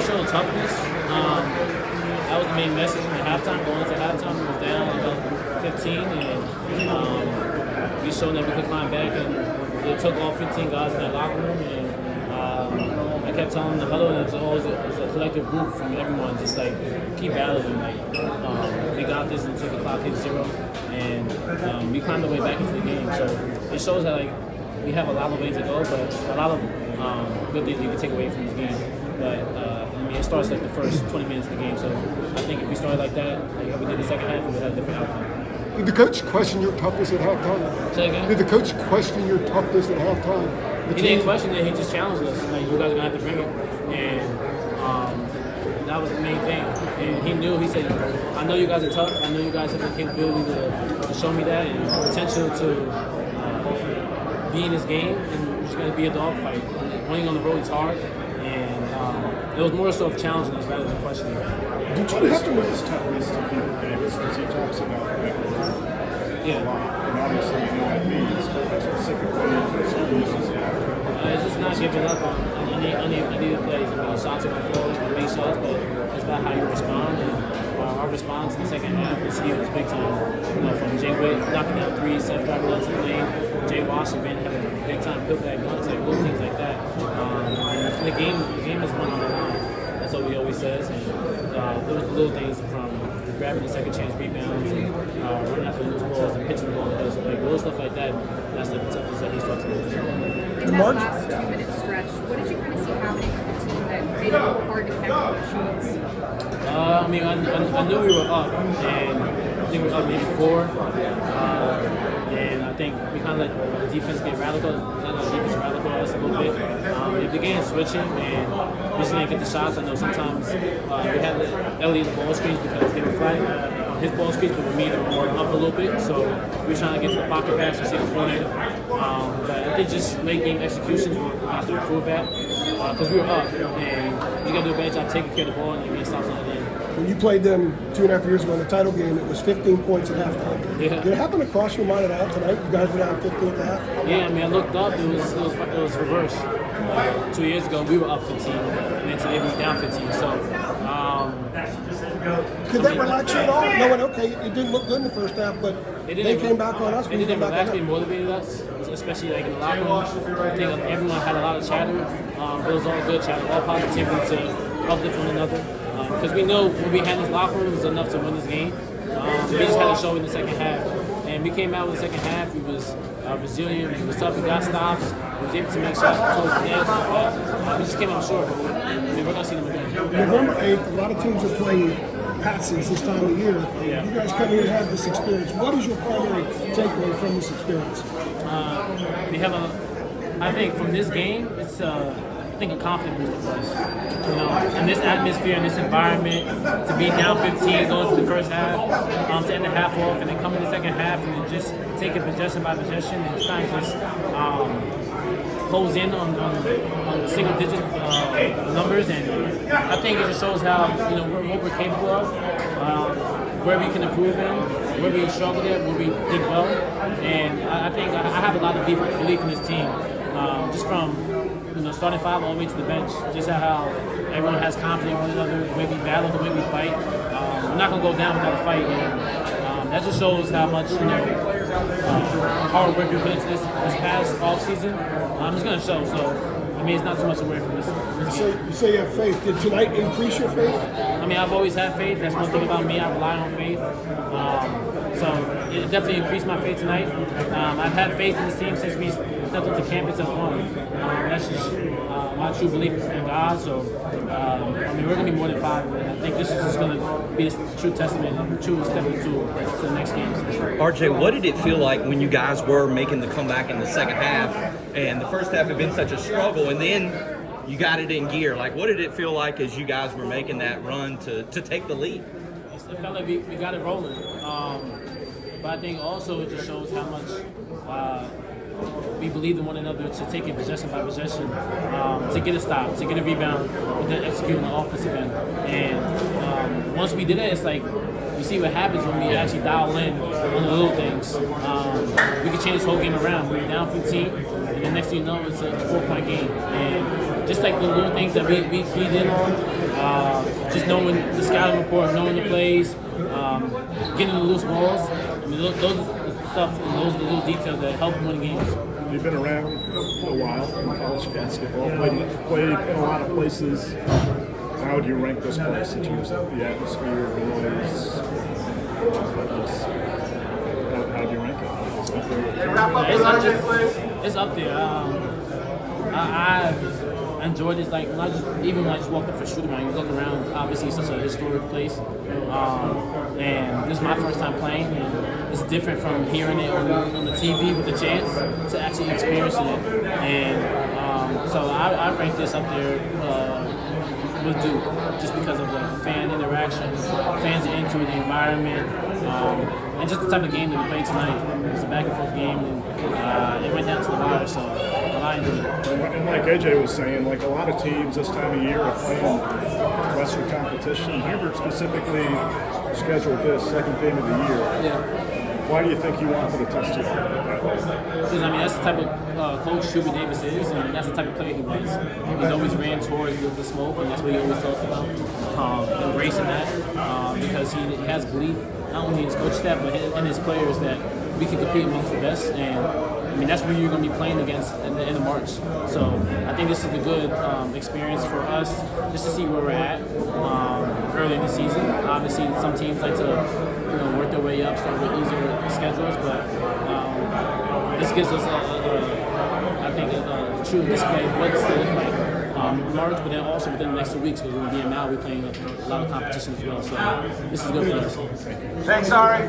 showed toughness. That was the main message in the halftime. Going into halftime, we was down about 15, and we showed that we could climb back. And it took all 15 guys in that locker room, and I kept telling them the huddle, and it's a collective group from everyone, just like keep battling. Like we got this until the clock hit 0, and we climbed the way back into the game. So it shows that like we have a lot of ways to go, but a lot of good things you can take away from this game. But I mean, it starts like the first 20 minutes of the game. So I think if we started like that, like we did the second half, we would have a different outcome. Did the coach question your toughness at halftime? Say again? Did the coach question your toughness at halftime? He didn't question it. He just challenged us. Like, you guys are gonna have to bring it, and that was the main thing. And he knew. He said, "I know you guys are tough. I know you guys have the capability to show me that, and the potential to be in this game. And it's gonna be a dogfight. Winning on the road is hard, and it was more so of challenging us rather than questioning." Did you have to know his toughness to Peter Davis because he talks about that a lot, and obviously you know that means specifically some uses that. It's just not giving up on any of the plays. I mean, shots on the floor, big shots, but it's about how you respond. And our response in the second half was huge, big time. You know, from Jay Witt knocking down threes, Seth driving down to the lane, Jay Washington having a big time pick that guns, like little things like that. And the game is won on the line. That's what we always says. And there was the little things from grabbing the second chance rebounds and running after loose balls and pitching the ball. So like little stuff like that. That's the toughness that he's talking about. In that last 2-minute stretch, what did you kind of see happening with the team that made it hard to connect on the shots? I mean, I knew we were up, and I think we were up maybe 4. And I think we kind of let the defense get radical, let the defense radical us a little bit. They began switching, and we just didn't get the shots. I know sometimes we had Elliott the ball screens because they were flat. His ball screens, but with me, they were more up a little bit. So we were trying to get to the pocket pass to see the corner. But I think just late game executions we have to improve at because we were up, and you got to do a better job taking care of the ball and getting stops on the end. When you played them 2.5 years ago in the title game, it was 15 points at halftime. Yeah. Did it happen to cross your mind at all tonight? You guys were down 15 at the half? Yeah, I mean, I looked up, it was reverse. 2 years ago, we were up 15, and then today we were down 15. So, did that relax you at all? Knowing, okay, it didn't look good in the first half, but they came back on us. It didn't relax me, motivated us, especially like in the locker room. I think everyone had a lot of chatter, but it was all good chatter, all positivity to uplift one another. Because we know when we had this locker room, it was enough to win this game. We just had to show in the second half. And we came out in the second half, we was resilient, we was tough, we got stops, we was able to make shots towards the edge. But we just came out short, but we're going to see them again. November 8th, a lot of teams are playing patsies this time of year. Yeah. You guys come here and have this experience. What is your primary takeaway from this experience? We have I think from this game, it's I think a confidence booster for us. You know, in this atmosphere, in this environment, to be down 15 going to the first half, to end the half off, and then come in the second half and then just take it possession by possession and kind of just close in on the single digit numbers. And I think it just shows how what we're capable of, where we can improve in, where we struggled at, where we did well. And I think I have a lot of belief in this team, just from starting 5 all the way to the bench, just how everyone has confidence in one another, the way we battle, the way we fight. We're not going to go down without a fight, and that just shows how much hard work we put into this past offseason. It's going to show, so I mean, it's not too much away from this game. You say you have faith. Did tonight increase your faith? I mean, I've always had faith. That's one thing about me. I rely on faith. So it definitely increased my faith tonight. I've had faith in this team since we stepped into campus as one. That's just my true belief in God. So, I mean, we're going to be more than 5. And I think this is just going to be a true testament and true step into the next games. RJ, what did it feel like when you guys were making the comeback in the second half, and the first half had been such a struggle, and then you got it in gear? Like, what did it feel like as you guys were making that run to take the lead? It felt like we got it rolling. But I think also it just shows how much we believe in one another to take it possession by possession, to get a stop, to get a rebound, and then execute on the offensive end. And once we did it, it's like we you see what happens when we actually dial in on the little things. We can change this whole game around. We're down 15, and the next thing you know, it's a 4-point game. And just like the little things that we keyed in on, just knowing the scouting report, knowing the plays, getting the loose balls. I mean, those are the stuff, and those are the little details that help win games. You've been around a while in college basketball, played in a lot of places. How do you rank this place in terms of the atmosphere, the noise? How do you rank it? It's up there. I've enjoyed this. Like when I just walked up for shooting around, you look around. Obviously, it's such a historic place, and this is my first time playing, and it's different from hearing it on the TV with the chance to actually experiencing it. And so I rank this up there with Duke, just because of the fan interaction, fans are into it, the environment, and just the type of game that we played tonight. It was a back and forth game, and it went down to the wire. So I enjoyed it. And like AJ was saying, like a lot of teams this time of year are playing Western competition. Hubert specifically scheduled this second game of the year. Yeah. Why do you think he wanted to test you? Because I mean that's the type of coach Hubert Davis is, and that's the type of player he was. He's always ran towards the smoke, and that's what he always talks about. Embracing that because he has belief not only in his coach staff but in his players that we can compete amongst the best. And I mean that's where you're going to be playing against in the end of March. So I think this is a good experience for us just to see where we're at early in the season. Obviously, some teams like to work their way up, start with easier schedules, but this gives us I think a true display of what it's going to look like March, but then also within the next 2 weeks because we're being now we're playing a lot of competition as well. So this is good for us. Thanks, Ari.